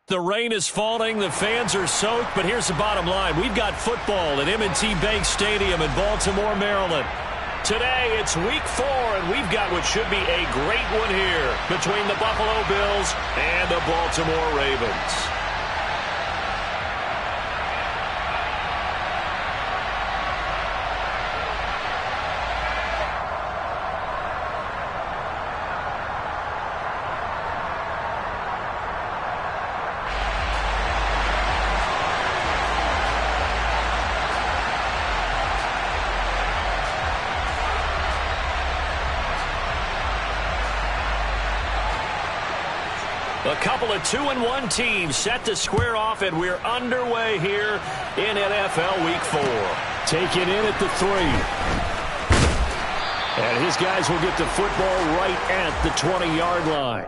The rain is falling, the fans are soaked, but here's the bottom line. We've got football at M&T Bank Stadium in Baltimore, Maryland. Today, it's week 4, and we've got what should be a great one here between the Buffalo Bills and the Baltimore Ravens. A couple of 2-1 teams set to square off, and we're underway here in NFL Week 4. Taken in at the 3. And his guys will get the football right at the 20-yard line.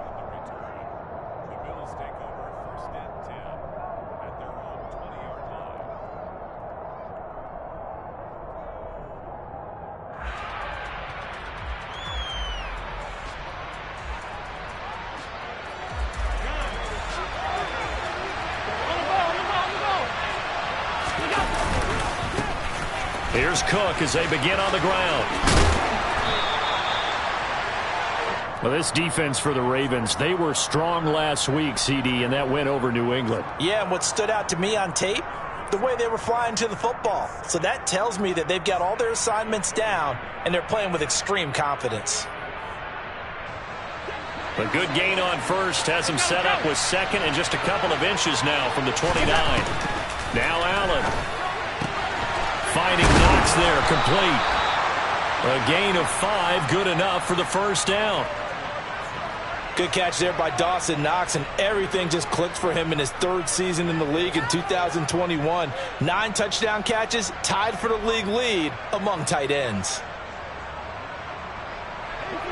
Here's Cook as they begin on the ground. Well, this defense for the Ravens, they were strong last week, CD, and that went over New England. Yeah, and what stood out to me on tape, the way they were flying to the football. So that tells me that they've got all their assignments down, and they're playing with extreme confidence. A good gain on first has him set up with second and just a couple of inches now from the 29. Now Allen. Finding Knox there, complete. A gain of 5, good enough for the first down. Good catch there by Dawson Knox, and everything just clicked for him in his 3rd season in the league in 2021. 9 touchdown catches, tied for the league lead among tight ends.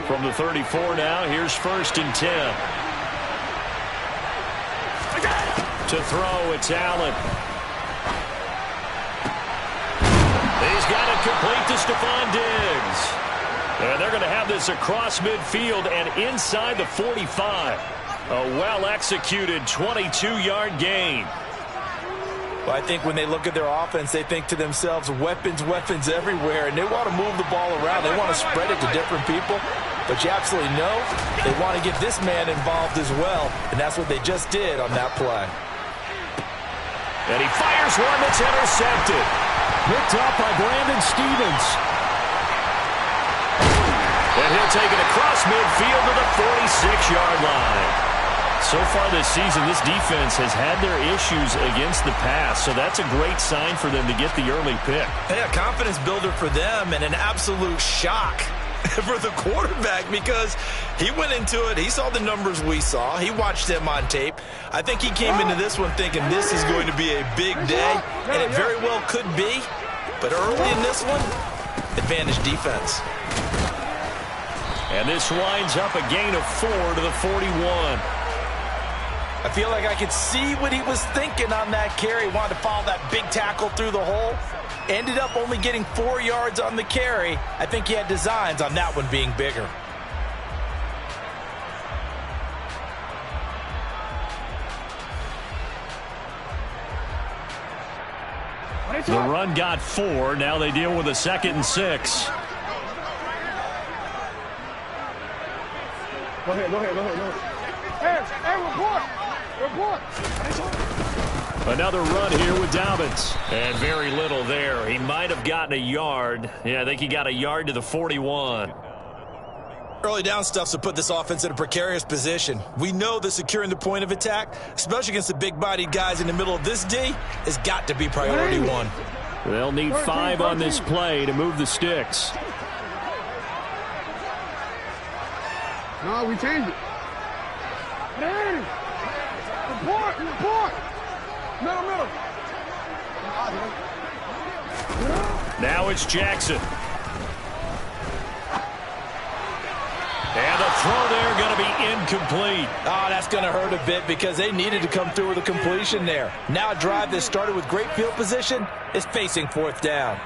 From the 34 now, here's 1st and 10. To throw, it's Allen. He's got it complete to Stephon Diggs. And they're going to have this across midfield and inside the 45. A well-executed 22-yard gain. Well, I think when they look at their offense, they think to themselves, weapons, weapons everywhere, and they want to move the ball around. They want to spread it to different people. But you absolutely know they want to get this man involved as well, and that's what they just did on that play. And he fires one that's intercepted. Picked up by Brandon Stephens. And he'll take it across midfield to the 46-yard line. So far this season, this defense has had their issues against the pass, so that's a great sign for them to get the early pick. Yeah, confidence builder for them and an absolute shock for the quarterback because he went into it. He saw the numbers we saw. He watched them on tape. I think he came into this one thinking this is going to be a big day, and it very well could be. But early in this one, advantage defense. And this winds up a gain of 4 to the 41. I feel like I could see what he was thinking on that carry. Wanted to follow that big tackle through the hole. Ended up only getting 4 yards on the carry. I think he had designs on that one being bigger. The run got 4. Now they deal with a 2nd and 6. Go ahead. Hey, report. Another run here with Dobbins. And very little there. He might have gotten a yard. Yeah, I think he got a yard to the 41. Early down stuff's to put this offense in a precarious position. We know that securing the point of attack, especially against the big-bodied guys in the middle of this D, has got to be priority 1. They'll need 5 on this play to move the sticks. No, we changed it. Hey! Report! Middle. Now it's Jackson. And the throw there going to be incomplete. Oh, that's going to hurt a bit because they needed to come through with a completion there. Now a drive that started with great field position is facing 4th down.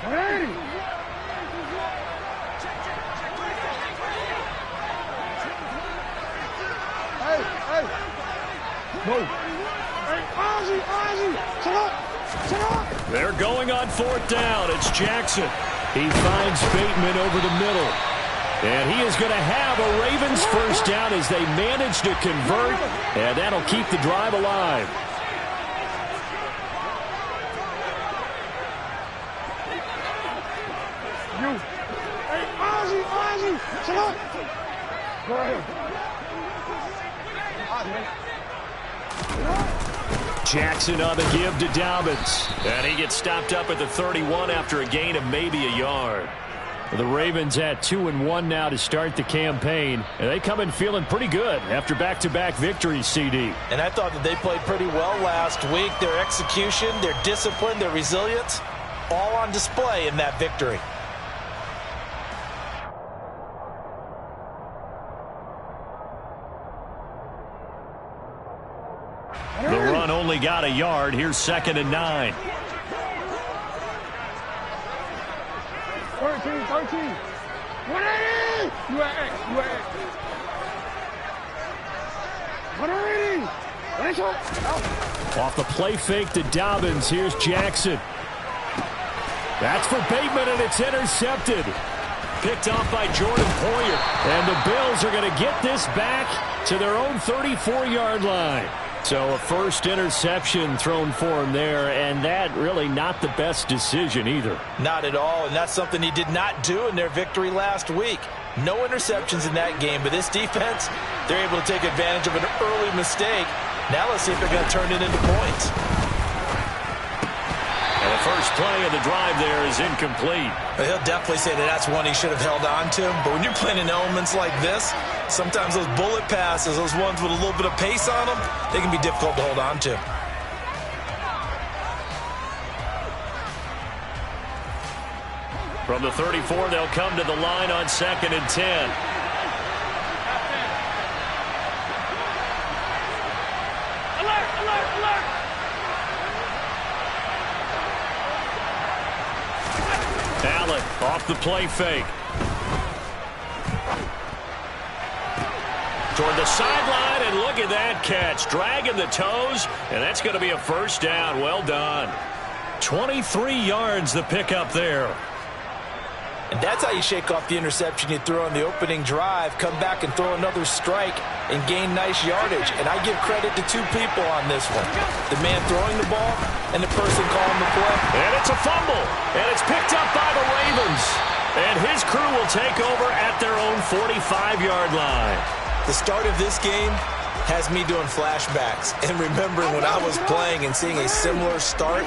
Hey! No. Hey, Ozzie, shut up. Shut up. They're going on 4th down. It's Jackson. He finds Bateman over the middle. And he is going to have a Ravens first down as they manage to convert. And that'll keep the drive alive. You. Hey, Ozzie, shut up. Go ahead. Jackson on the give to Dobbins. And he gets stopped up at the 31 after a gain of maybe a yard. The Ravens at 2-1 now to start the campaign. And they come in feeling pretty good after back-to-back victories, CD. And I thought that they played pretty well last week. Their execution, their discipline, their resilience, all on display in that victory. The run only got a yard. Here's 2nd and 9. 13. 180. You at X. 180. Off the play fake to Dobbins. Here's Jackson. That's for Bateman, and it's intercepted. Picked off by Jordan Poyer. And the Bills are going to get this back to their own 34-yard line. So a first interception thrown for him there, and that really not the best decision either. Not at all, and that's something he did not do in their victory last week. No interceptions in that game, but this defense, they're able to take advantage of an early mistake. Now let's see if they're going to turn it into points. And the first play of the drive there is incomplete. He'll definitely say that that's one he should have held on to. But when you're playing in elements like this, sometimes those bullet passes, those ones with a little bit of pace on them, they can be difficult to hold on to. From the 34, they'll come to the line on 2nd and 10. Allen off the play fake. Toward the sideline, and look at that catch. Dragging the toes, and that's going to be a first down. Well done. 23 yards the pickup there. And that's how you shake off the interception you threw on the opening drive, come back and throw another strike and gain nice yardage. And I give credit to two people on this one. The man throwing the ball and the person calling the play. And it's a fumble, and it's picked up by the Ravens. And his crew will take over at their own 45-yard line. The start of this game has me doing flashbacks and remembering when I was playing and seeing a similar start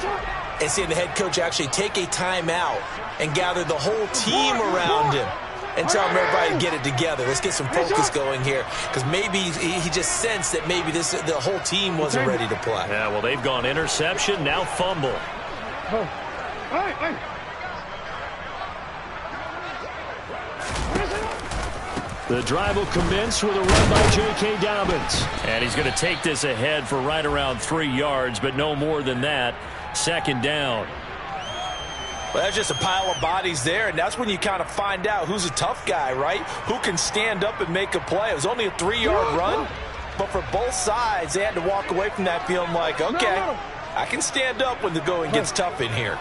and seeing the head coach actually take a timeout and gather the whole team around him and tell him everybody to get it together. Let's get some focus going here, because maybe he just sensed that maybe the whole team wasn't ready to play. Yeah, well, they've gone interception, now fumble. The drive will commence with a run by J.K. Dobbins. And he's going to take this ahead for right around 3 yards, but no more than that. 2nd down. Well, that's just a pile of bodies there, and that's when you kind of find out who's a tough guy, right? Who can stand up and make a play. It was only a 3-yard run, but for both sides, they had to walk away from that feeling like, okay, I can stand up when the going gets tough in here.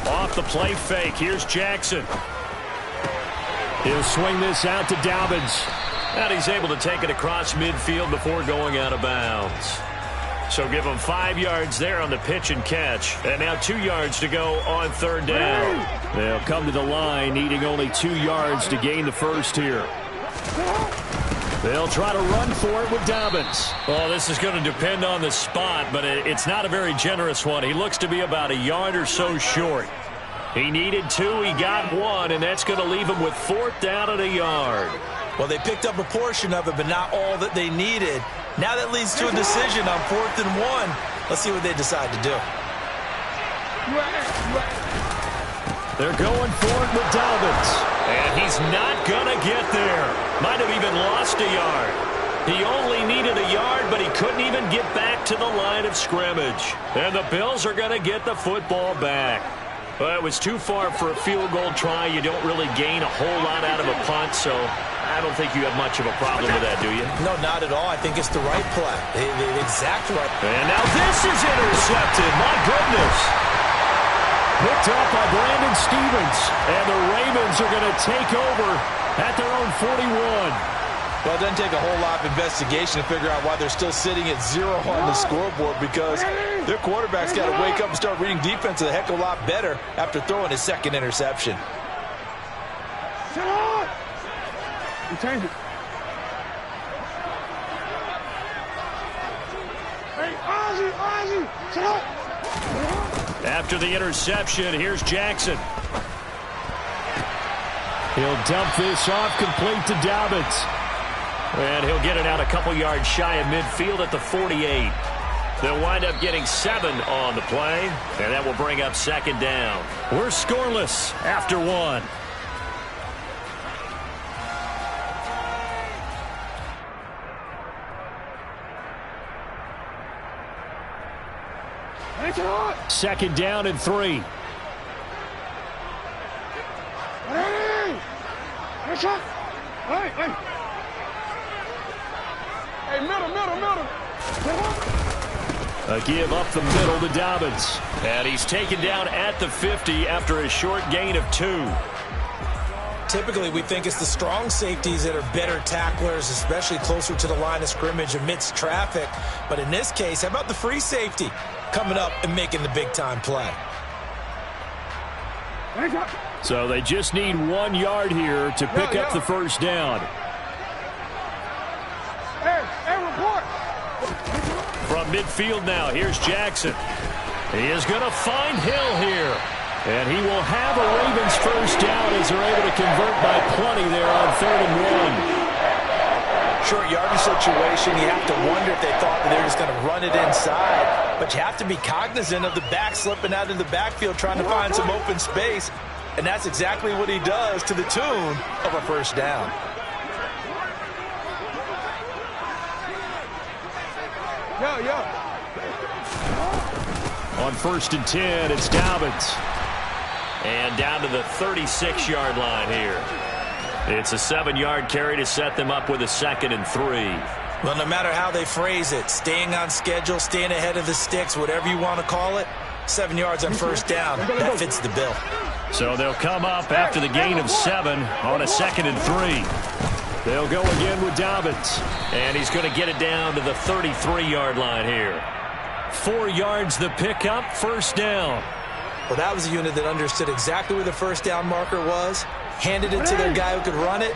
Off the play fake, here's Jackson. He'll swing this out to Dobbins. And he's able to take it across midfield before going out of bounds. So give him 5 yards there on the pitch and catch. And now 2 yards to go on 3rd down. They'll come to the line needing only 2 yards to gain the first here. They'll try to run for it with Dobbins. Well, this is going to depend on the spot, but it's not a very generous one. He looks to be about a yard or so short. He needed 2, he got 1, and that's going to leave him with 4th down and a yard. Well, they picked up a portion of it, but not all that they needed. Now that leads to a decision on 4th and 1. Let's see what they decide to do. They're going for it with Dobbins. And he's not going to get there. Might have even lost a yard. He only needed a yard, but he couldn't even get back to the line of scrimmage. And the Bills are going to get the football back. Well, it was too far for a field goal try. You don't really gain a whole lot out of a punt, so I don't think you have much of a problem with that, do you? No, not at all. I think it's the right play. The exact right. And now this is intercepted. My goodness. Picked up by Brandon Stephens. And the Ravens are going to take over at their own 41. Well, it doesn't take a whole lot of investigation to figure out why they're still sitting at 0 on the scoreboard, because their quarterback's got to wake up and start reading defense a heck of a lot better after throwing his second interception. You change it. Hey, Ozzie, sit up. After the interception, here's Jackson. He'll dump this off complete to Dobbins. And he'll get it out a couple yards shy of midfield at the 48. They'll wind up getting 7 on the play, and that will bring up second down. We're scoreless after 1. Second down and 3. Hey, middle. A give up the middle to Dobbins. And he's taken down at the 50 after a short gain of 2. Typically, we think it's the strong safeties that are better tacklers, especially closer to the line of scrimmage amidst traffic. But in this case, how about the free safety coming up and making the big-time play? So they just need 1 yard here to pick up the first down. Hey, report. From midfield now, here's Jackson. He is going to find Hill here. And he will have a Ravens first down as they're able to convert by plenty there on 3rd and 1. Short yardage situation, you have to wonder if they thought that they were just going to run it inside. But you have to be cognizant of the back slipping out in the backfield trying to find some open space. And that's exactly what he does, to the tune of a first down. On 1st and 10, it's Dobbins. And down to the 36-yard line here. It's a 7-yard carry to set them up with a 2nd and 3. Well, no matter how they phrase it, staying on schedule, staying ahead of the sticks, whatever you want to call it, 7 yards on first down, that fits the bill. So they'll come up after the gain of 7 on a 2nd and 3. They'll go again with Dobbins. And he's going to get it down to the 33-yard line here. 4 yards the pickup, first down. Well, that was a unit that understood exactly where the first down marker was, handed it to their guy who could run it,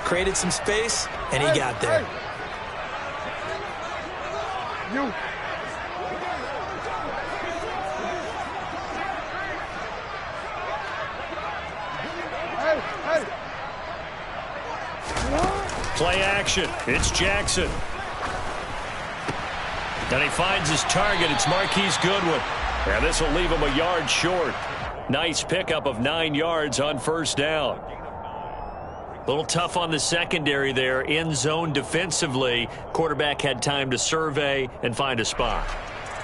created some space, and he got there. Play action. It's Jackson. And he finds his target. It's Marquise Goodwin. And this will leave him a yard short. Nice pickup of 9 yards on first down. A little tough on the secondary there. In zone defensively. Quarterback had time to survey and find a spot.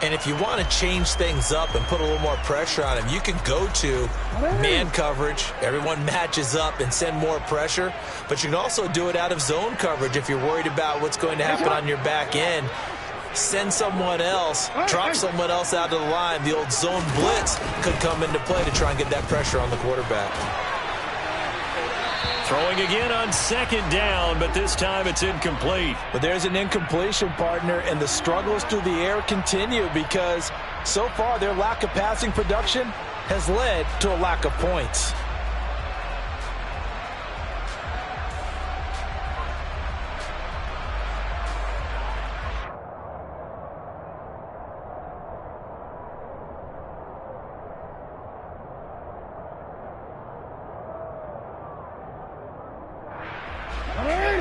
And if you want to change things up and put a little more pressure on him, you can go to man coverage. Everyone matches up and send more pressure. But you can also do it out of zone coverage if you're worried about what's going to happen on your back end. Send someone else, drop someone else out of the line. The old zone blitz could come into play to try and get that pressure on the quarterback. Throwing again on 2nd down, but this time it's incomplete. But there's an incompletion, partner, and the struggles through the air continue because so far their lack of passing production has led to a lack of points.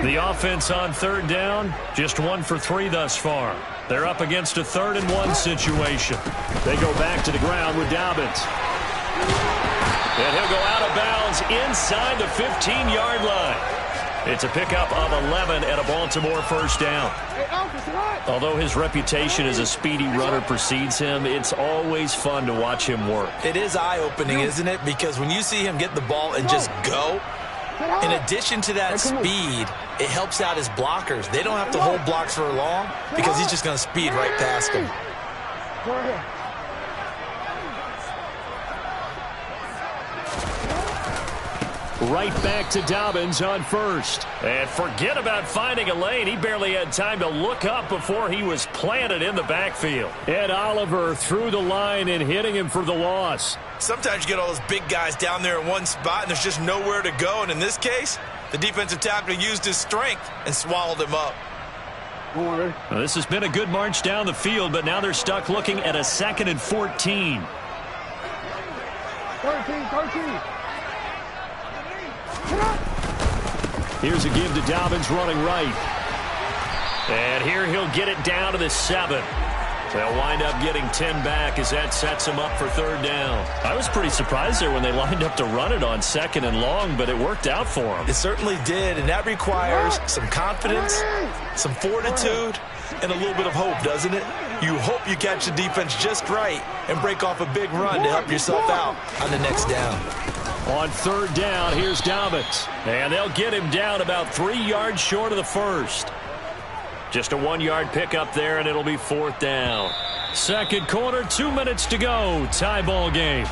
The offense on 3rd down, just 1 for 3 thus far. They're up against a 3rd and 1 situation. They go back to the ground with Dobbins. And he'll go out of bounds inside the 15-yard line. It's a pickup of 11 and a Baltimore first down. Although his reputation as a speedy runner precedes him, it's always fun to watch him work. It is eye-opening, isn't it? Because when you see him get the ball and just go, In addition to that speed, it helps out his blockers. They don't have to hold blocks for long because he's just going to speed right past them. Right back to Dobbins on first. And forget about finding a lane. He barely had time to look up before he was planted in the backfield. Ed Oliver through the line and hitting him for the loss. Sometimes you get all those big guys down there in one spot and there's just nowhere to go. And in this case, the defensive tackle used his strength and swallowed him up. Well, this has been a good march down the field, but now they're stuck looking at a 2nd and 14. 13. Here's a give to Dobbins running right. And here he'll get it down to the 7. They'll wind up getting 10 back as that sets them up for 3rd down. I was pretty surprised there when they lined up to run it on 2nd and long, but it worked out for them. It certainly did, and that requires some confidence, some fortitude, and a little bit of hope, doesn't it? You hope you catch the defense just right and break off a big run to help yourself out on the next down. On 3rd down, here's Dobbins. And they'll get him down about 3 yards short of the first. Just a 1-yard pickup there, and it'll be 4th down. 2nd quarter, 2 minutes to go. Tie ball game.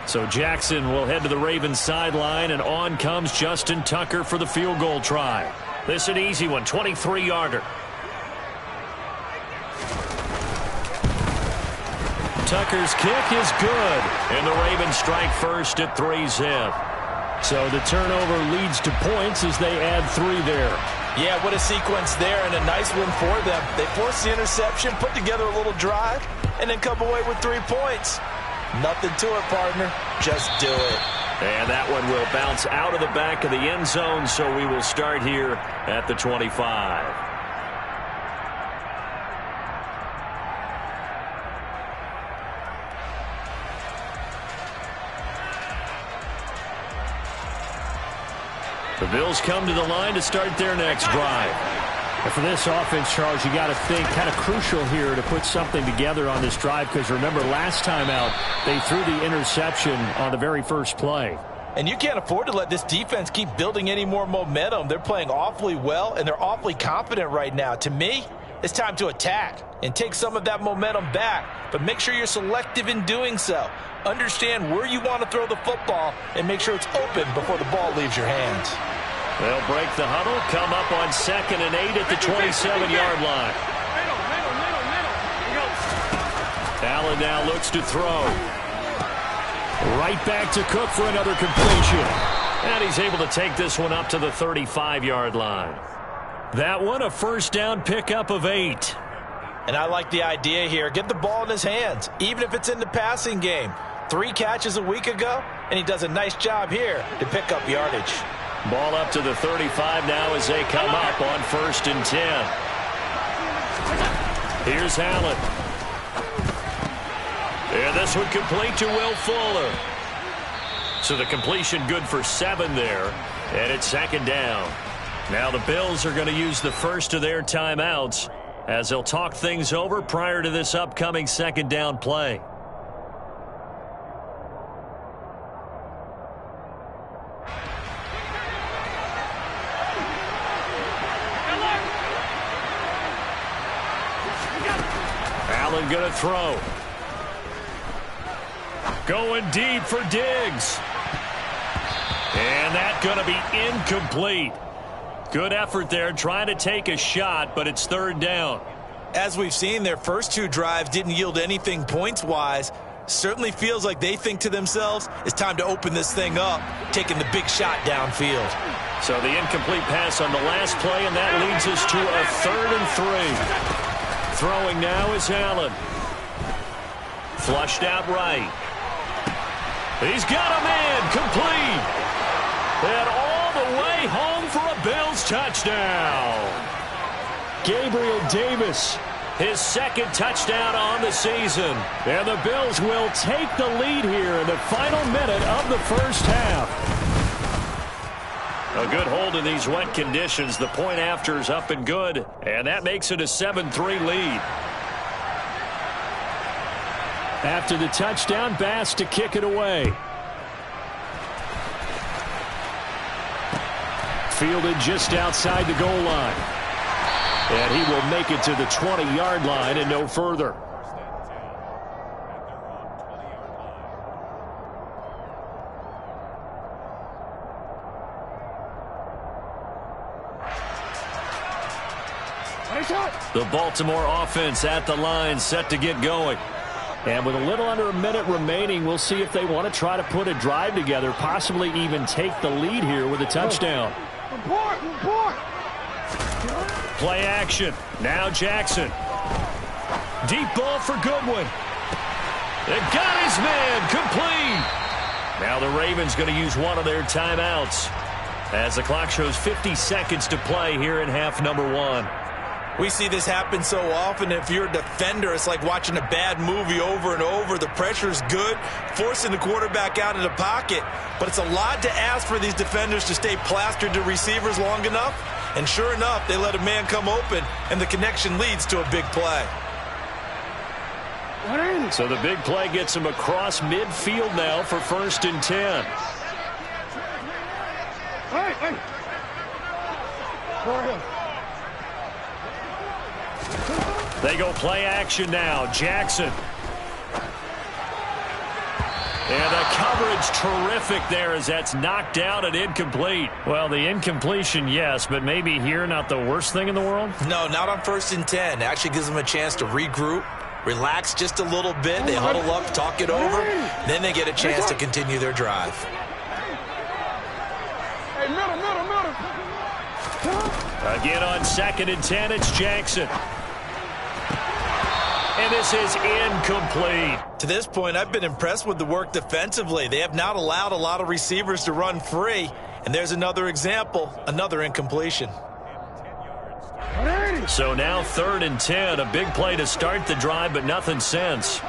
So Jackson will head to the Ravens sideline, and on comes Justin Tucker for the field goal try. This an easy one, 23-yarder. Tucker's kick is good, and the Ravens strike first at 3-zip. So the turnover leads to points as they add 3 there. Yeah, what a sequence there, and a nice one for them. They force the interception, put together a little drive, and then come away with 3 points. Nothing to it, partner. Just do it. And that one will bounce out of the back of the end zone, so we will start here at the 25. The Bills come to the line to start their next drive. And for this offense, Charles, you got to think kind of crucial here to put something together on this drive, because remember last time out they threw the interception on the very first play. And you can't afford to let this defense keep building any more momentum. They're playing awfully well, and they're awfully confident right now. To me, it's time to attack and take some of that momentum back, but make sure you're selective in doing so. Understand where you want to throw the football and make sure it's open before the ball leaves your hands. They'll break the huddle, come up on 2nd and 8 at the 27-yard line. Allen now looks to throw. Right back to Cook for another completion. And he's able to take this one up to the 35-yard line. That one a 1st down pickup of 8. And I like the idea here. Get the ball in his hands, even if it's in the passing game. 3 catches a week ago, and he does a nice job here to pick up yardage. Ball up to the 35 now as they come up on 1st and 10. Here's Allen. And this one complete to Will Fuller. So the completion good for 7 there. And it's 2nd down. Now the Bills are going to use the first of their timeouts as they'll talk things over prior to this upcoming 2nd down play. Allen going to throw. Going deep for Diggs. And that's going to be incomplete. Good effort there, trying to take a shot, but it's 3rd down. As we've seen, their first 2 drives didn't yield anything points-wise. Certainly feels like they think to themselves, it's time to open this thing up, taking the big shot downfield. So the incomplete pass on the last play, and that leads us to a 3rd and 3. Throwing now is Allen. Flushed out right. He's got a man complete. And all the way home for a Bills touchdown. Gabriel Davis, his 2nd touchdown on the season. And the Bills will take the lead here in the final minute of the first half. A good hold in these wet conditions. The point after is up and good, and that makes it a 7-3 lead. After the touchdown, Bass to kick it away. Fielded just outside the goal line. And he will make it to the 20-yard line and no further. The Baltimore offense at the line, set to get going. And with a little under a minute remaining, we'll see if they want to try to put a drive together, possibly even take the lead here with a touchdown. Play action. Now Jackson. Deep ball for Goodwin. They got his man complete. Now the Ravens going to use one of their timeouts as the clock shows 50 seconds to play here in half number 1. We see this happen so often. If you're a defender, it's like watching a bad movie over and over. The pressure's good, forcing the quarterback out of the pocket. But it's a lot to ask for these defenders to stay plastered to receivers long enough. And sure enough, they let a man come open, and the connection leads to a big play. So the big play gets him across midfield now for 1st and 10. They go play action now. Jackson. And the coverage terrific there as that's knocked down and incomplete. Well, the incompletion, yes, but maybe here not the worst thing in the world? No, not on 1st and 10. It actually gives them a chance to regroup, relax just a little bit. They huddle up, talk it over. Then they get a chance to continue their drive. Hey, middle. Again on 2nd and 10, it's Jackson. And this is incomplete. To this point, I've been impressed with the work defensively. They have not allowed a lot of receivers to run free. And there's another example, another incompletion. So now 3rd and 10, a big play to start the drive, but nothing since.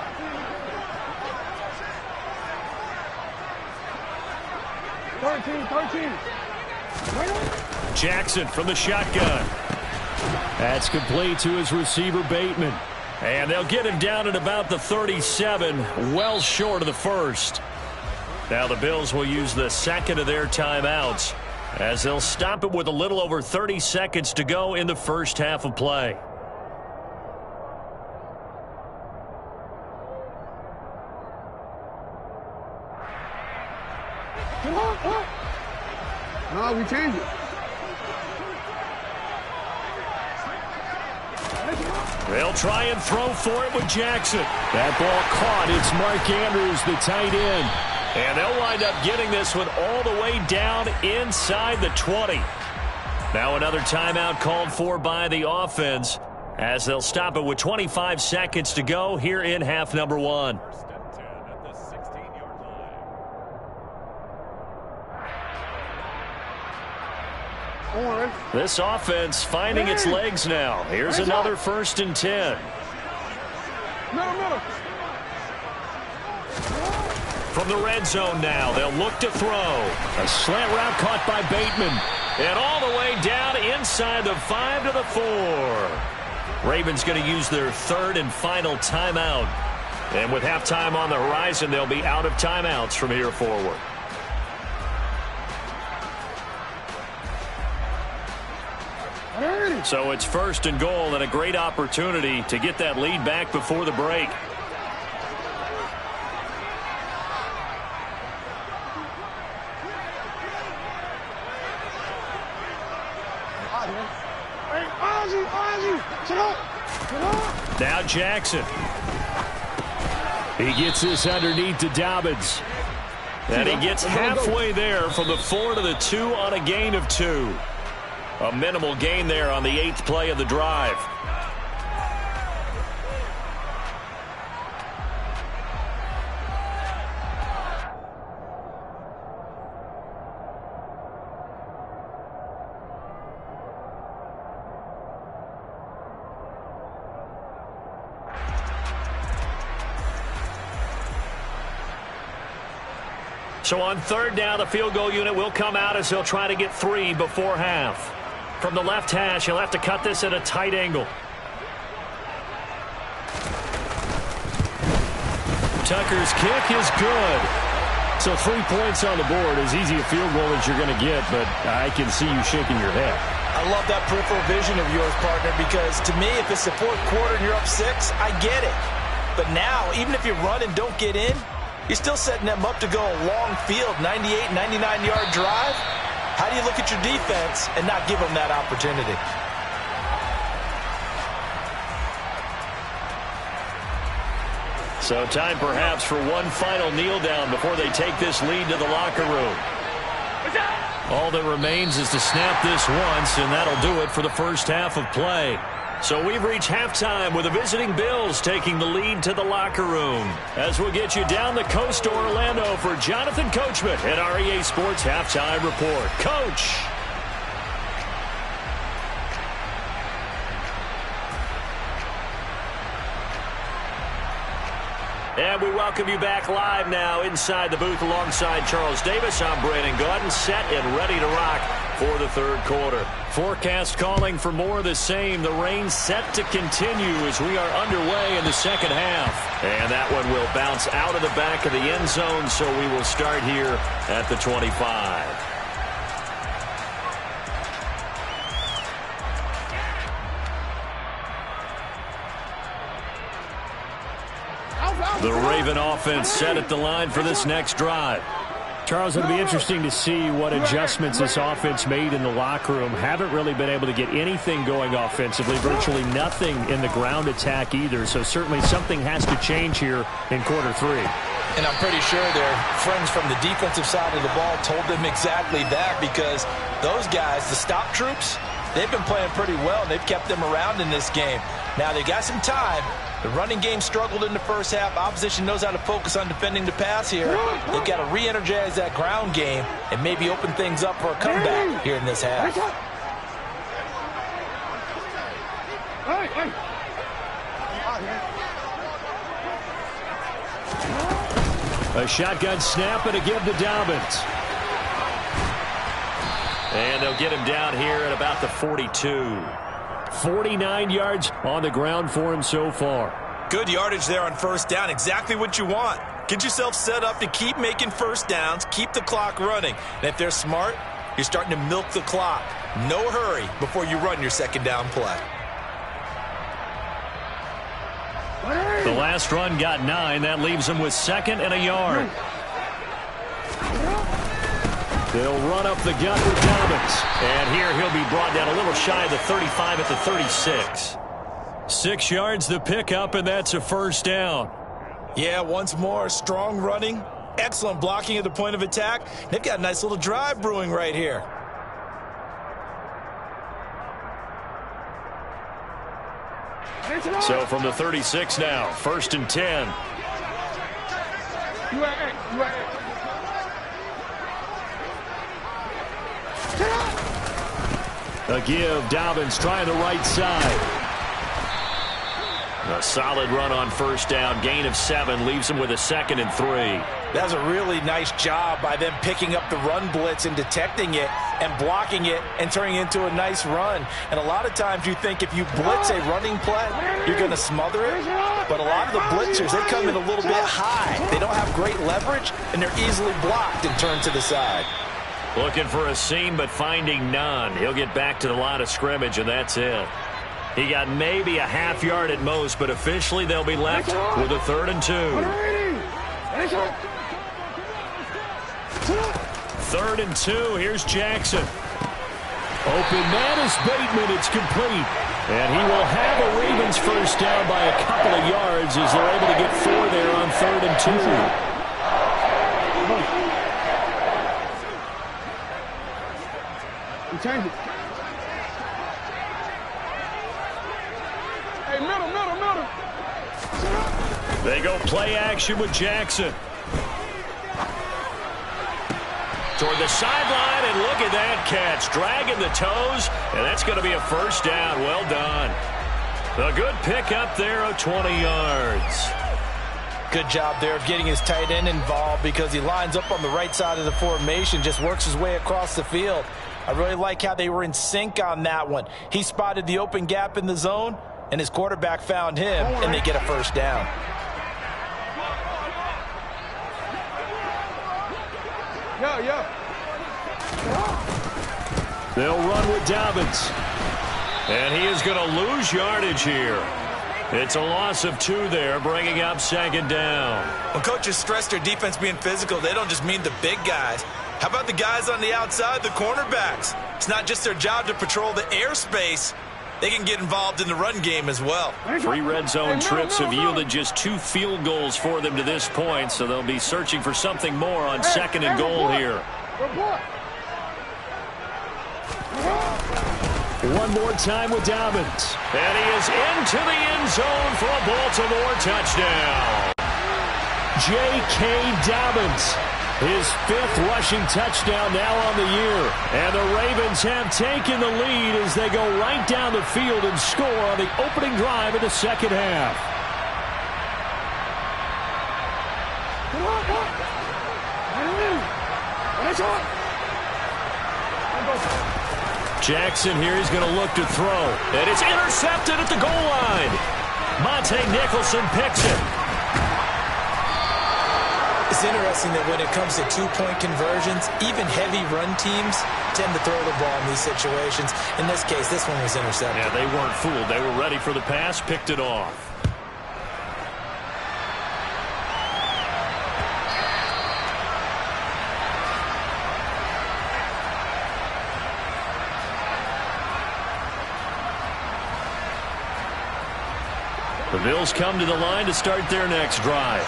Jackson from the shotgun. That's complete to his receiver, Bateman. And they'll get him down at about the 37, well short of the 1st. Now the Bills will use the 2nd of their timeouts as they'll stop it with a little over 30 seconds to go in the first half of play. No, we change it. They'll try and throw for it with Jackson. That ball caught. It's Mark Andrews, the tight end. And they'll wind up getting this one all the way down inside the 20. Now another timeout called for by the offense as they'll stop it with 25 seconds to go here in half number 1. This offense finding its legs now. Here's another 1st and 10. From the red zone now, they'll look to throw. A slant route caught by Bateman. And all the way down inside the 5 to the 4. Ravens going to use their 3rd and final timeout. And with halftime on the horizon, they'll be out of timeouts from here forward. So it's 1st and goal and a great opportunity to get that lead back before the break. Now Jackson. He gets this underneath to Dobbins. And he gets halfway there from the 4 to the 2 on a gain of 2. A minimal gain there on the 8th play of the drive. So on third down, the field goal unit will come out as he'll try to get 3 before half. From the left hash, he'll have to cut this at a tight angle. Tucker's kick is good. So 3 points on the board, as easy a field goal as you're going to get, but I can see you shaking your head. I love that peripheral vision of yours, partner, because to me, if it's the fourth quarter and you're up 6, I get it. But now, even if you run and don't get in, you're still setting them up to go a long field, 98, 99-yard drive. How do you look at your defense and not give them that opportunity? So time perhaps for one final kneel down before they take this lead to the locker room. All that remains is to snap this once, and that'll do it for the first half of play. So we've reached halftime with the visiting Bills taking the lead to the locker room. As we'll get you down the coast to Orlando for Jonathan Coachman at our EA Sports Halftime Report. Coach. And we welcome you back live now inside the booth alongside Charles Davis. I'm Brandon Gaudin, set and ready to rock for the third quarter. Forecast calling for more of the same. The rain set to continue as we are underway in the second half. And that one will bounce out of the back of the end zone, so we will start here at the 25. The Raven offense set at the line for this next drive. Charles, it'll be interesting to see what adjustments this offense made in the locker room. Haven't really been able to get anything going offensively, virtually nothing in the ground attack either. So certainly something has to change here in quarter 3. And I'm pretty sure their friends from the defensive side of the ball told them exactly that, because those guys, the stop troops, they've been playing pretty well. They've kept them around in this game. Now they got some time. The running game struggled in the first half. Opposition knows how to focus on defending the pass here. They've got to re-energize that ground game and maybe open things up for a comeback here in this half. A shotgun snap and a give to Dobbins. And they'll get him down here at about the 42. 49 yards on the ground for him so far. Good yardage there on first down. Exactly what you want. Get yourself set up to keep making first downs, keep the clock running. And if they're smart, you're starting to milk the clock. No hurry before you run your second down play. The last run got 9. That leaves him with 2nd and a yard. They'll run up the gut with Dobbins. And here he'll be brought down a little shy of the 35 at the 36. 6 yards the pickup, and that's a first down. Yeah, once more, strong running, excellent blocking at the point of attack. They've got a nice little drive brewing right here. So from the 36 now, 1st and 10. A give, Dobbins trying the right side. A solid run on first down, gain of 7, leaves him with a 2nd and 3. That's a really nice job by them picking up the run blitz and detecting it and blocking it and turning it into a nice run. And a lot of times you think if you blitz a running play, you're going to smother it. But a lot of the blitzers, they come in a little bit high. They don't have great leverage, and they're easily blocked and turned to the side. Looking for a seam, but finding none. He'll get back to the line of scrimmage, and that's it. He got maybe a half yard at most, but officially they'll be left with a 3rd and 2. 3rd and 2. Here's Jackson. Open man is Bateman. It's complete. And he will have a Ravens first down by a couple of yards as they're able to get 4 there on 3rd and 2. Change it. Hey, middle. They go play action with Jackson. Toward the sideline, and look at that catch. Dragging the toes, and that's going to be a first down. Well done. A good pick up there of 20 yards. Good job there of getting his tight end involved because he lines up on the right side of the formation, just works his way across the field. I really like how they were in sync on that one. He spotted the open gap in the zone, and his quarterback found him, and they get a first down. They'll run with Dobbins. And he is going to lose yardage here. It's a loss of 2 there, bringing up second down. When coaches stress their defense being physical, they don't just mean the big guys. How about the guys on the outside, the cornerbacks? It's not just their job to patrol the airspace. They can get involved in the run game as well. 3 red zone trips have yielded just 2 field goals for them to this point, so they'll be searching for something more on second and goal here. One more time with Dobbins. And he is into the end zone for a Baltimore touchdown. J.K. Dobbins, his 5th rushing touchdown now on the year. And the Ravens have taken the lead as they go right down the field and score on the opening drive of the second half. Jackson here, he's going to look to throw. And it's intercepted at the goal line. Monte Nicholson picks it. It's interesting that when it comes to 2-point conversions, even heavy run teams tend to throw the ball in these situations. In this case, this one was intercepted. Yeah, they weren't fooled. They were ready for the pass, picked it off. The Bills come to the line to start their next drive.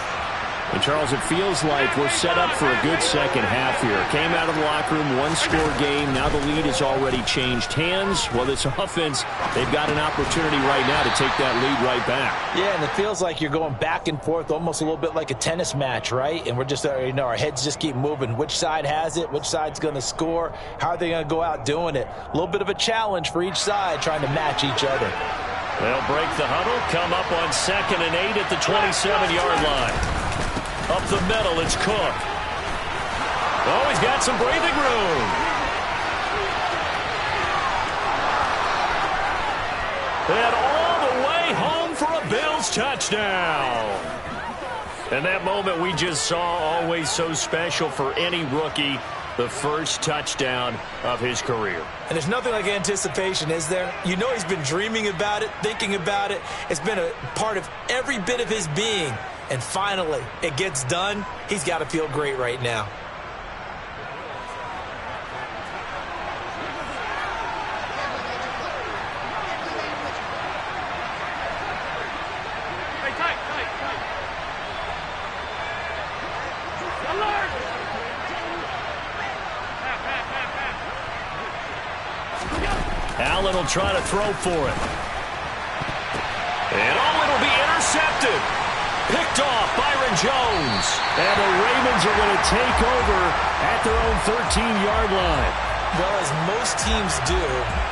And, Charles, it feels like we're set up for a good second half here. Came out of the locker room, 1-score game. Now the lead has already changed hands. Well, this offense, they've got an opportunity right now to take that lead right back. Yeah, and it feels like you're going back and forth almost a little bit like a tennis match, right? And we're just, our heads just keep moving. Which side has it? Which side's going to score? How are they going to go out doing it? A little bit of a challenge for each side trying to match each other. They'll break the huddle, come up on 2nd and 8 at the 27-yard line. Up the middle, it's Cook. Oh, he's got some breathing room. And all the way home for a Bills touchdown. And that moment we just saw, always so special for any rookie. The first touchdown of his career. And there's nothing like anticipation, is there? You know he's been dreaming about it, thinking about it. It's been a part of every bit of his being. And finally, it gets done. He's got to feel great right now. Allen will try to throw for it. And it'll be intercepted. Picked off Byron Jones. And the Ravens are going to take over at their own 13-yard line. Well, as most teams do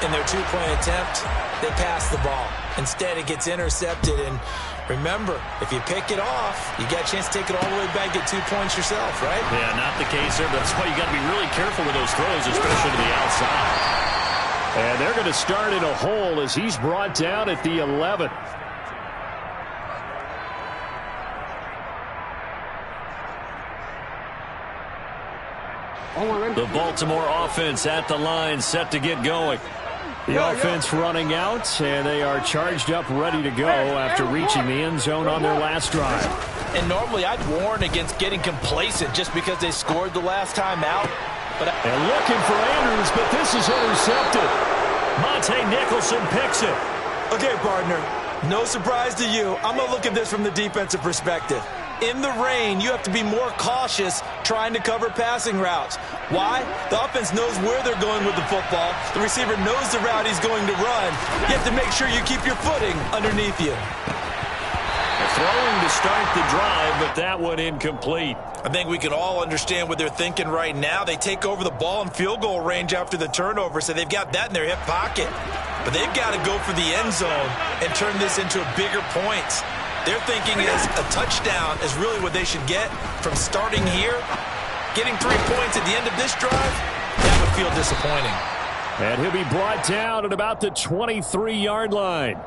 in their 2-point attempt, they pass the ball. Instead, it gets intercepted. And remember, if you pick it off, you got a chance to take it all the way back, get 2 points yourself, right? Yeah, not the case there. That's why you got to be really careful with those throws, especially to the outside. And they're going to start in a hole as he's brought down at the 11. The Baltimore offense at the line, set to get going. The offense running out, and they are charged up, ready to go after reaching the end zone on their last drive. And normally I'd warn against getting complacent just because they scored the last time out. And looking for Andrews, but this is intercepted. Monte Nicholson picks it. Okay, partner, no surprise to you. I'm going to look at this from the defensive perspective. In the rain, you have to be more cautious trying to cover passing routes. Why? The offense knows where they're going with the football. The receiver knows the route he's going to run. You have to make sure you keep your footing underneath you. Throwing to start the drive, but that one incomplete. I think we can all understand what they're thinking right now. They take over the ball in field goal range after the turnover, so they've got that in their hip pocket. But they've got to go for the end zone and turn this into a bigger points. They're thinking is a touchdown is really what they should get from starting here. Getting 3 points at the end of this drive, that would feel disappointing. And he'll be brought down at about the 23-yard line.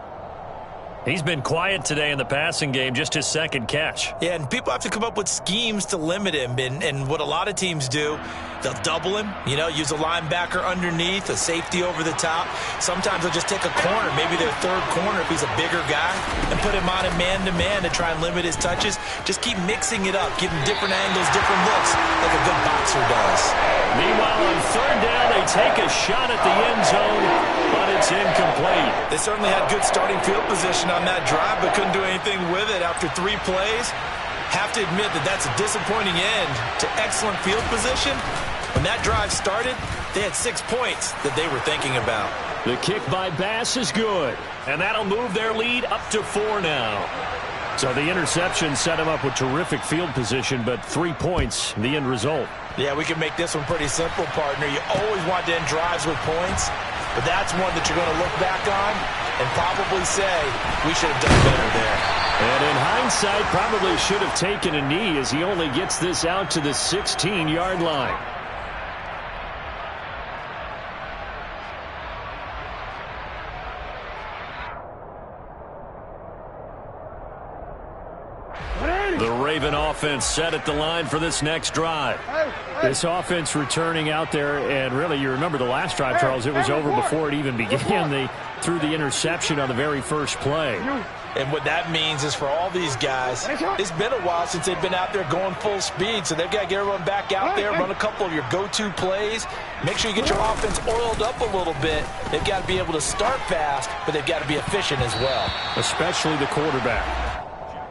He's been quiet today in the passing game, just his second catch. Yeah, and people have to come up with schemes to limit him. And what a lot of teams do, they'll double him, use a linebacker underneath, a safety over the top. Sometimes they'll just take a corner, maybe their third corner if he's a bigger guy, and put him on a man-to-man to try and limit his touches. Just keep mixing it up, give him different angles, different looks, like a good boxer does. Meanwhile, on third down, they take a shot at the end zone, but it's incomplete. They certainly had good starting field position on that drive, but couldn't do anything with it after 3 plays. Have to admit that that's a disappointing end to excellent field position. When that drive started, they had 6 points that they were thinking about. The kick by Bass is good, and that'll move their lead up to 4 now. So the interception set him up with terrific field position, but 3 points, the end result. Yeah, we can make this one pretty simple, partner. You always want to end drives with points, but that's one that you're going to look back on and probably say, we should have done better there. And in hindsight, probably should have taken a knee as he only gets this out to the 16-yard line. The Raven offense set at the line for this next drive. This offense returning out there, and really, you remember the last drive, Charles, it was over before it even began. They threw the interception on the very first play. And what that means is for all these guys, it's been a while since they've been out there going full speed, so they've got to get everyone back out there, run a couple of your go-to plays, make sure you get your offense oiled up a little bit. They've got to be able to start fast, but they've got to be efficient as well. Especially the quarterback.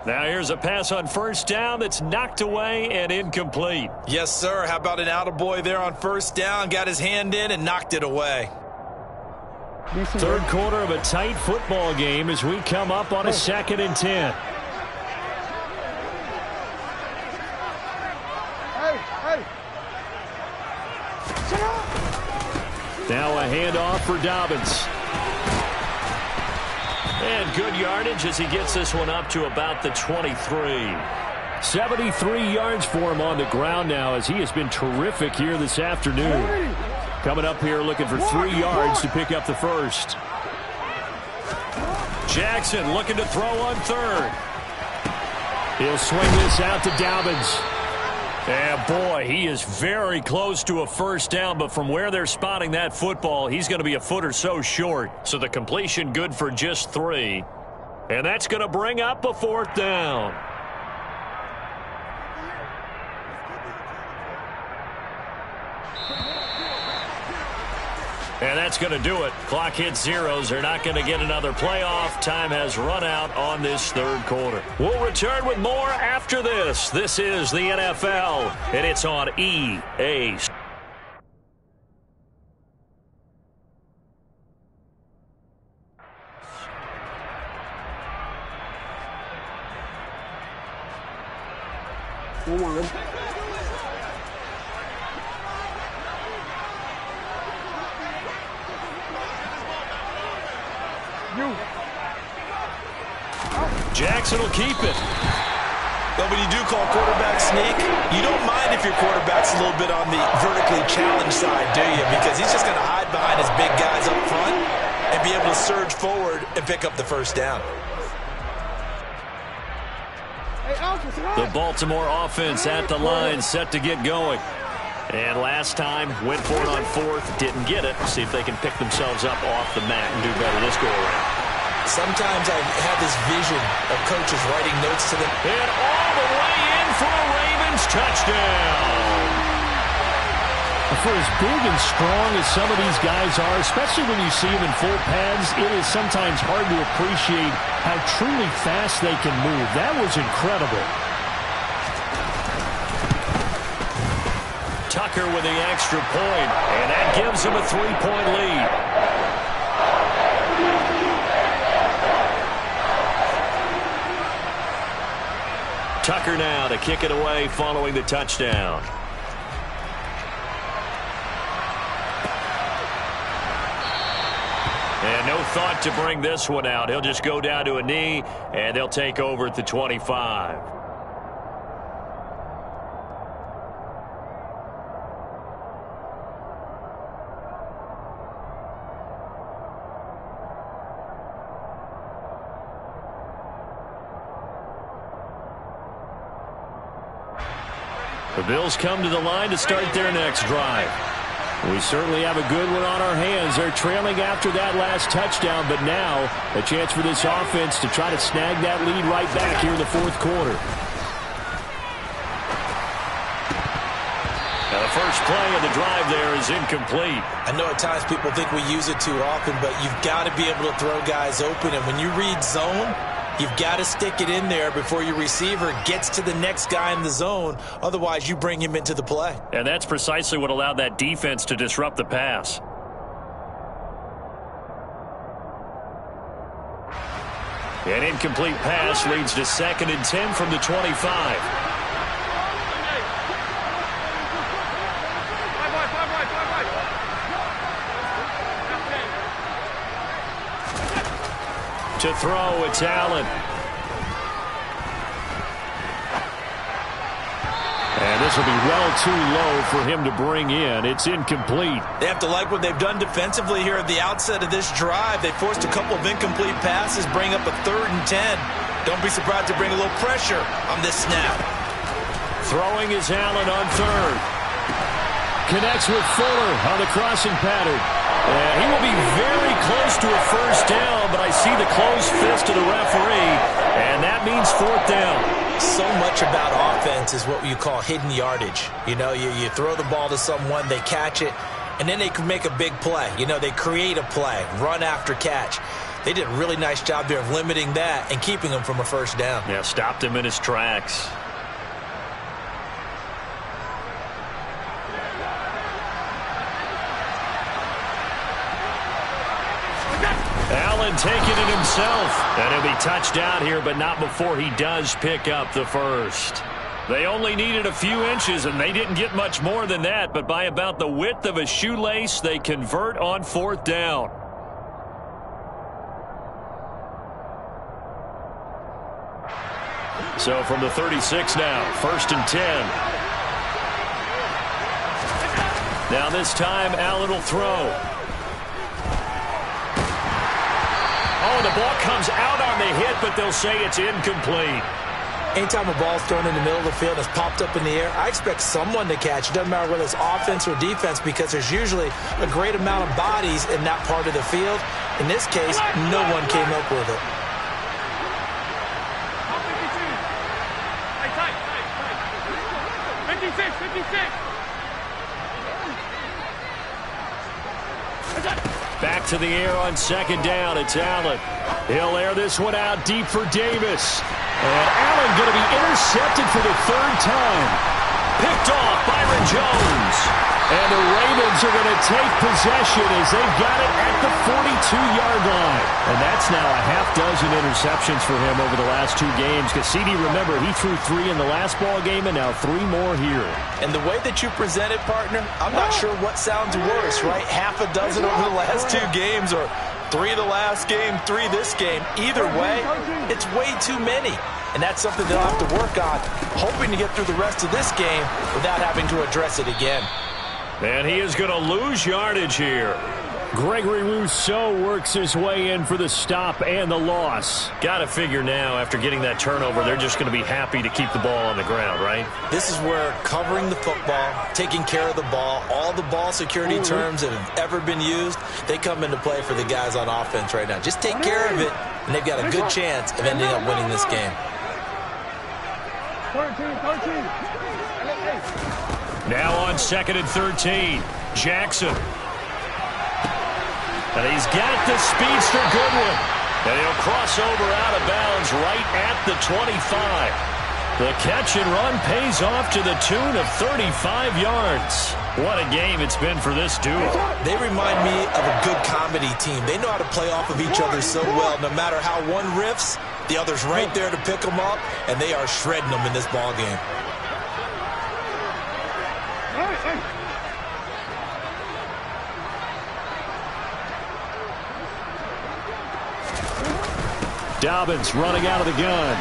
Now here's a pass on first down that's knocked away and incomplete. Yes, sir. How about an attaboy there on first down? Got his hand in and knocked it away. Third quarter of a tight football game as we come up on a 2nd and 10. Now a handoff for Dobbins. And good yardage as he gets this one up to about the 23. 73 yards for him on the ground now as he has been terrific here this afternoon. Coming up here looking for 3 yards to pick up the first. Jackson looking to throw on third. He'll swing this out to Dobbins. And boy, he is very close to a first down, but from where they're spotting that football, he's going to be a foot or so short. So the completion good for just 3. And that's going to bring up a 4th down. And that's going to do it. Clock hits zeros. They're not going to get another playoff. Time has run out on this third quarter. We'll return with more after this. This is the NFL, and it's on EA. Jackson will keep it. But when you do call quarterback sneak, you don't mind if your quarterback's a little bit on the vertically challenged side, do you? Because he's just going to hide behind his big guys up front and be able to surge forward and pick up the first down. The Baltimore offense at the line, set to get going. And last time, went for it on 4th, didn't get it. See if they can pick themselves up off the mat and do better this go-around. Sometimes I have this vision of coaches writing notes to them. And all the way in for a Ravens touchdown. For as big and strong as some of these guys are, especially when you see them in full pads, it is sometimes hard to appreciate how truly fast they can move. That was incredible. Tucker with the extra point, and that gives him a 3-point lead. Tucker now to kick it away following the touchdown. And no thought to bring this one out. He'll just go down to a knee, and they'll take over at the 25. The Bills come to the line to start their next drive. We certainly have a good one on our hands. They're trailing after that last touchdown, but now a chance for this offense to try to snag that lead right back here in the fourth quarter. Now the first play of the drive there is incomplete. I know at times people think we use it too often, but you've got to be able to throw guys open. And when you read zone, you've got to stick it in there before your receiver gets to the next guy in the zone. Otherwise, you bring him into the play. And that's precisely what allowed that defense to disrupt the pass. An incomplete pass leads to 2nd and 10 from the 25. To throw, it's Allen. And this will be well too low for him to bring in. It's incomplete. They have to like what they've done defensively here at the outset of this drive. They forced a couple of incomplete passes, bring up a 3rd and 10. Don't be surprised to bring a little pressure on this snap. Throwing is Allen on 3rd. Connects with Fuller on the crossing pattern. And he will be very close to a first down, but I see the closed fist of the referee, and that means 4th down. So much about offense is what you call hidden yardage. You know, you throw the ball to someone, they catch it, and then they can make a big play. You know, they create a play, run after catch. They did a really nice job there of limiting that and keeping him from a first down. Yeah, stopped him in his tracks. Allen taking it himself. And he'll be touched down here, but not before he does pick up the first. They only needed a few inches, and they didn't get much more than that. But by about the width of a shoelace, they convert on 4th down. So from the 36 now, 1st and 10. Now this time, Allen will throw. Oh, the ball comes out on the hit, but they'll say it's incomplete. Anytime a ball's thrown in the middle of the field and it's popped up in the air, I expect someone to catch. It doesn't matter whether it's offense or defense, because there's usually a great amount of bodies in that part of the field. In this case, no one came up with it. Back to the air on 2nd down. It's Allen. He'll air this one out deep for Davis. And Allen going to be intercepted for the 3rd time. Picked off Byron Jones. And the Ravens are going to take possession as they've got it at the 42-yard line. And that's now a half-dozen interceptions for him over the last 2 games. Cassini, remember, he threw 3 in the last ball game and now 3 more here. And the way that you present it, partner, I'm not sure what sounds worse, right? Half a dozen over the last 2 games, or 3 the last game, 3 this game. Either way, it's way too many. And that's something they'll have to work on, hoping to get through the rest of this game without having to address it again. And he is going to lose yardage here. Gregory Rousseau works his way in for the stop and the loss. Got to figure now, after getting that turnover, they're just going to be happy to keep the ball on the ground, right? This is where covering the football, taking care of the ball, all the ball security terms that have ever been used, they come into play for the guys on offense right now. Just take care of it, and they've got a good chance of ending up winning this game. 13. Now on 2nd and 13, Jackson. And he's got the speedster Goodwin. And he'll cross over out of bounds right at the 25. The catch and run pays off to the tune of 35 yards. What a game it's been for this duo. They remind me of a good comedy team. They know how to play off of each other so well. No matter how one riffs, the other's right there to pick them up, and they are shredding them in this ball game. Dobbins running out of the gun.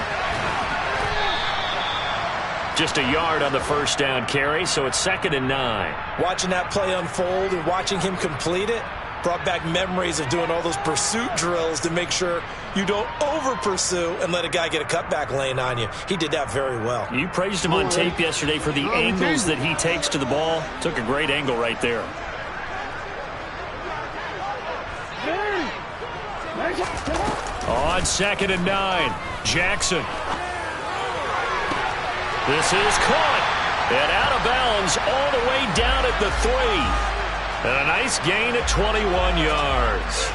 Just a yard on the first down carry, so it's 2nd and 9. Watching that play unfold and watching him complete it brought back memories of doing all those pursuit drills to make sure you don't over-pursue and let a guy get a cutback lane on you. He did that very well. You praised him on tape yesterday for the angles that he takes to the ball. Took a great angle right there. On 2nd and 9, Jackson. This is caught and out of bounds all the way down at the 3. And a nice gain at 21 yards.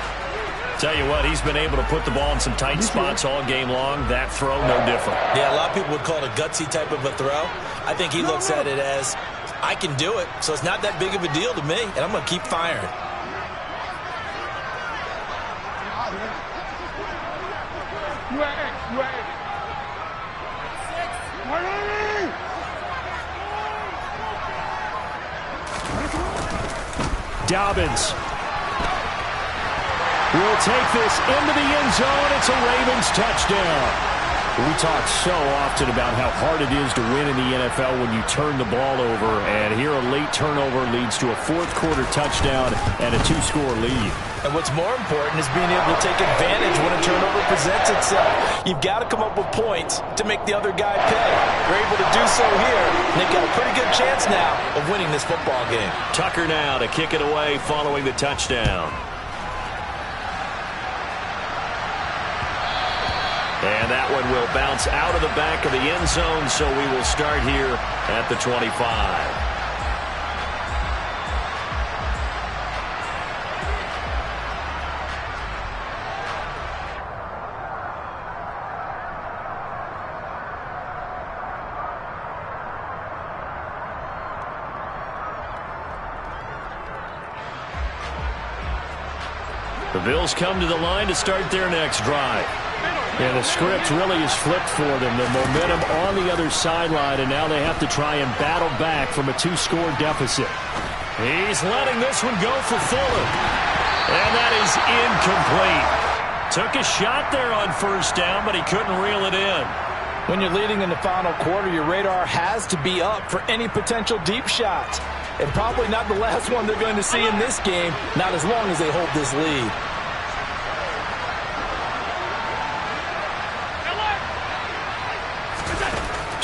Tell you what, he's been able to put the ball in some tight spots all game long. That throw, no different. Yeah, a lot of people would call it a gutsy type of a throw. I think he looks at it as, I can do it, so it's not that big of a deal to me, and I'm going to keep firing. Dobbins will take this into the end zone. It's a Ravens touchdown. We talk so often about how hard it is to win in the NFL when you turn the ball over, and here a late turnover leads to a fourth-quarter touchdown and a 2-score lead. And what's more important is being able to take advantage when a turnover presents itself. You've got to come up with points to make the other guy pay. They're able to do so here, and they've got a pretty good chance now of winning this football game. Tucker now to kick it away following the touchdown. And that one will bounce out of the back of the end zone, so we will start here at the 25. The Bills come to the line to start their next drive. And the script really is flipped for them. The momentum on the other sideline, and now they have to try and battle back from a 2-score deficit. He's letting this one go for Fuller. And that is incomplete. Took a shot there on first down, but he couldn't reel it in. When you're leading in the final quarter, your radar has to be up for any potential deep shots. And probably not the last one they're going to see in this game, not as long as they hold this lead.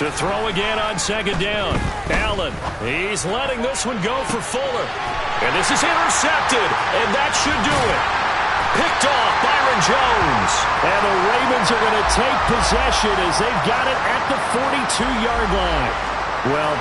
To throw again on second down. Allen, he's letting this one go for Fuller. And this is intercepted, and that should do it. Picked off Byron Jones. And the Ravens are going to take possession as they've got it at the 42-yard line. Well,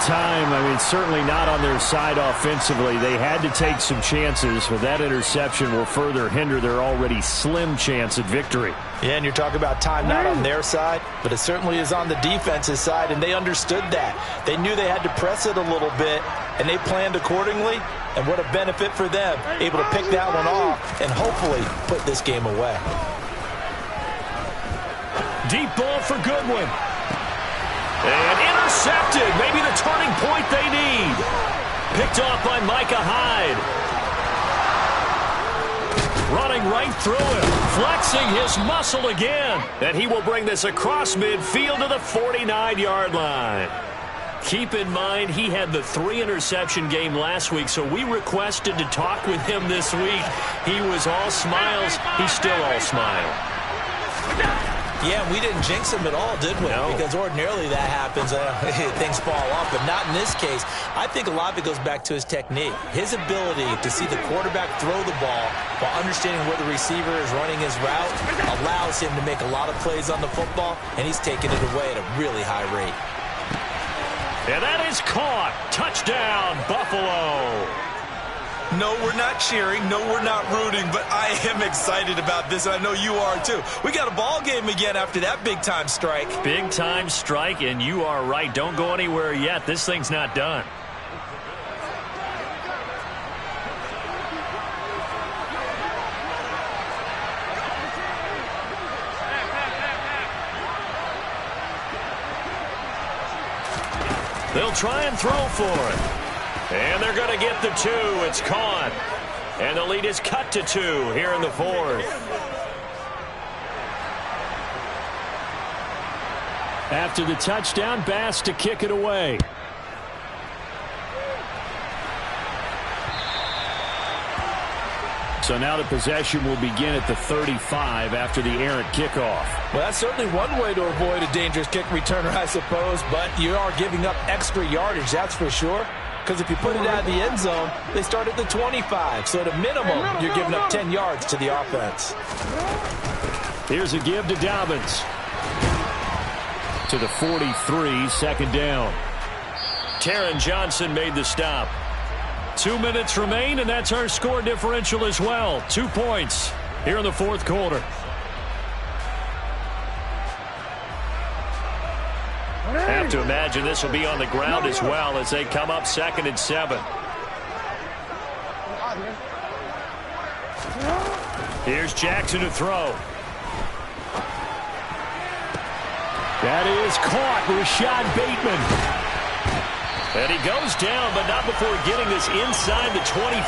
certainly not on their side offensively. They had to take some chances, but that interception will further hinder their already slim chance at victory. Yeah, and you're talking about time not on their side, but it certainly is on the defense's side, and they understood that. They knew they had to press it a little bit, and they planned accordingly, and what a benefit for them, able to pick that one off and hopefully put this game away. Deep ball for Goodwin. And intercepted. Maybe the turning point they need. Picked off by Micah Hyde. Running right through him. Flexing his muscle again. And he will bring this across midfield to the 49-yard line. Keep in mind, he had the 3-interception game last week, so we requested to talk with him this week. He was all smiles. He's still all smile. Yeah, we didn't jinx him at all, did we? No. Because ordinarily that happens, things fall off, but not in this case. I think a lot of it goes back to his technique. His ability to see the quarterback throw the ball while understanding where the receiver is running his route allows him to make a lot of plays on the football, and he's taking it away at a really high rate. And that is caught. Touchdown, Buffalo. No, we're not cheering. No, we're not rooting, but I am excited about this, and I know you are too. We got a ball game again after that big-time strike. Big-time strike, and you are right. Don't go anywhere yet. This thing's not done. They'll try and throw for it. And they're going to get the 2. It's caught. And the lead is cut to 2 here in the fourth. After the touchdown, Bass to kick it away. So now the possession will begin at the 35 after the errant kickoff. Well, that's certainly one way to avoid a dangerous kick returner, I suppose, but you are giving up extra yardage, that's for sure. Because if you put it out of the end zone, they start at the 25. So at a minimum, you're giving up 10 yards to the offense. Here's a give to Dobbins. To the 43, second down. Taron Johnson made the stop. 2 minutes remain, and that's our score differential as well. 2 points here in the fourth quarter. Have to imagine this will be on the ground as well as they come up 2nd and 7. Here's Jackson to throw. That is caught. Rashad Bateman. And he goes down, but not before getting this inside the 25.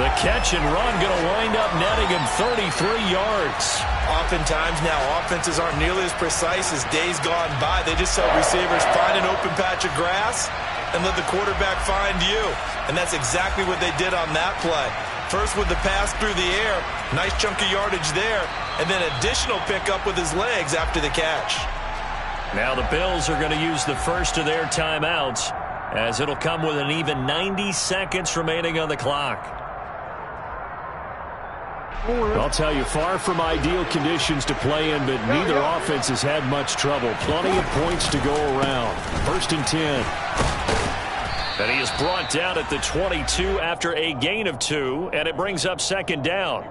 The catch and run going to wind up netting him 33 yards. Oftentimes now, offenses aren't nearly as precise as days gone by. They just help receivers find an open patch of grass and let the quarterback find you. And that's exactly what they did on that play. First with the pass through the air, nice chunk of yardage there, and then additional pickup with his legs after the catch. Now the Bills are going to use the first of their timeouts, as it'll come with an even 90 seconds remaining on the clock. I'll tell you, far from ideal conditions to play in, but neither offense has had much trouble. Plenty of points to go around. 1st and 10. And he is brought down at the 22 after a gain of 2, and it brings up 2nd down.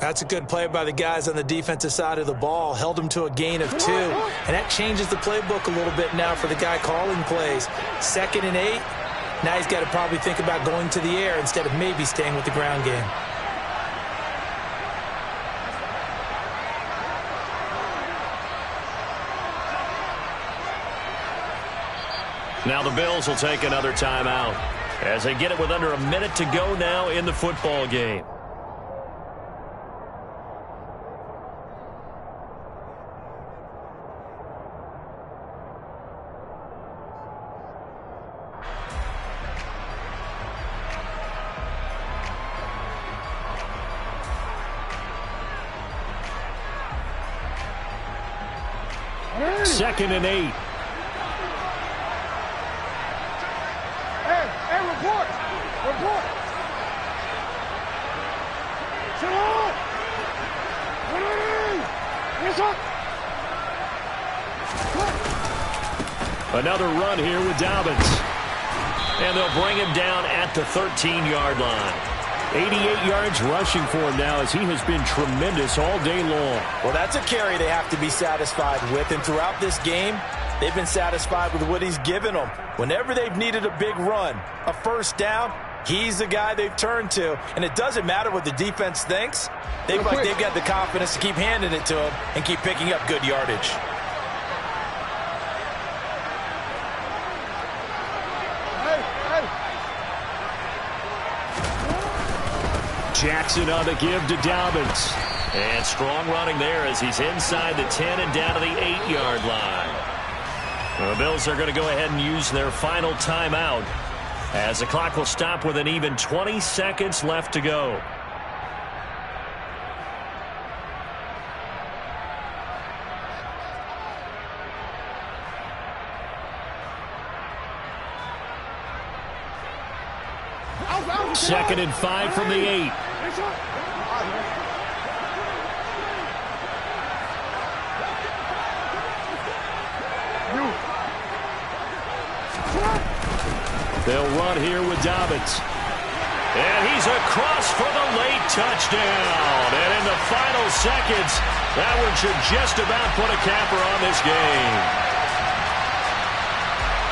That's a good play by the guys on the defensive side of the ball. Held them to a gain of 2. And that changes the playbook a little bit now for the guy calling plays. 2nd and 8. Now he's got to probably think about going to the air instead of maybe staying with the ground game. Now the Bills will take another timeout as they get it with under a minute to go now in the football game. Second and 8. Hey, report! Report! Sit up! Hands up! Another run here with Dobbins. And they'll bring him down at the 13-yard line. 88 yards rushing for him now as he has been tremendous all day long. Well, that's a carry they have to be satisfied with. And throughout this game, they've been satisfied with what he's given them. Whenever they've needed a big run, a first down, he's the guy they've turned to. And it doesn't matter what the defense thinks. They've got the confidence to keep handing it to him and keep picking up good yardage. Jackson on the give to Dobbins. And strong running there as he's inside the 10 and down to the 8-yard line. The Bills are going to go ahead and use their final timeout as the clock will stop with an even 20 seconds left to go. Second and 5 from the 8. They'll run here with Dobbins. And he's across for the late touchdown. And in the final seconds, that one should just about put a capper on this game.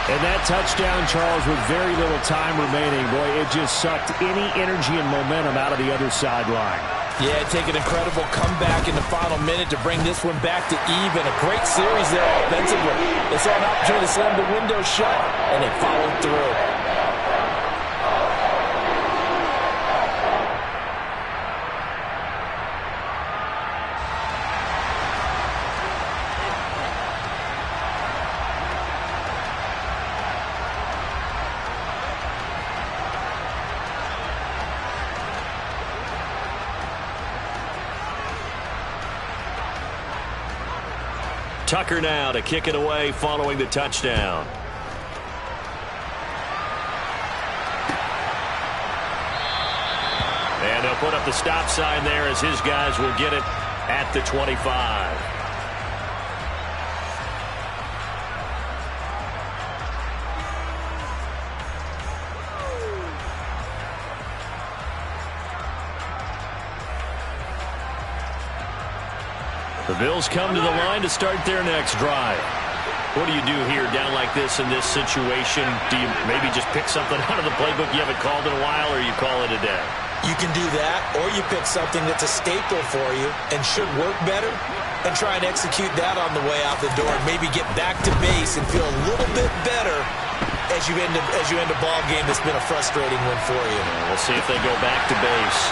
And that touchdown, Charles, with very little time remaining, boy, it just sucked any energy and momentum out of the other sideline. Yeah, take an incredible comeback in the final minute to bring this one back to even. A great series there offensively. They saw an opportunity to slam the window shut, and they followed through. Tucker now to kick it away following the touchdown. And they'll put up the stop sign there as his guys will get it at the 25. The Bills come to the line to start their next drive. What do you do here down like this in this situation? Do you maybe just pick something out of the playbook you haven't called in a while, or you call it a day? You can do that, or you pick something that's a staple for you and should work better and try and execute that on the way out the door and maybe get back to base and feel a little bit better as you end a ball game that's been a frustrating one for you. We'll see if they go back to base.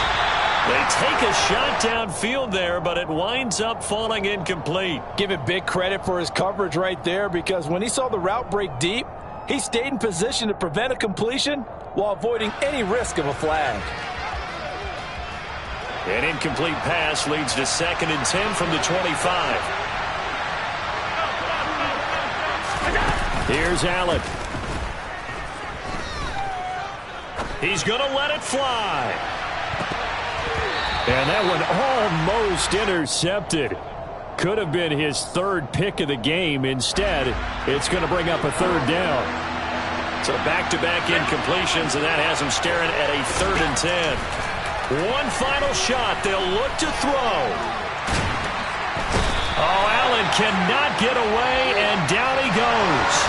They take a shot downfield there, but it winds up falling incomplete. Give it big credit for his coverage right there, because when he saw the route break deep, he stayed in position to prevent a completion while avoiding any risk of a flag. An incomplete pass leads to 2nd and 10 from the 25. Here's Allen. He's going to let it fly. And that one almost intercepted. Could have been his 3rd pick of the game. Instead, it's going to bring up a 3rd down. So back-to-back incompletions, and that has him staring at a 3rd and 10. One final shot. They'll look to throw. Oh, Allen cannot get away, and down he goes.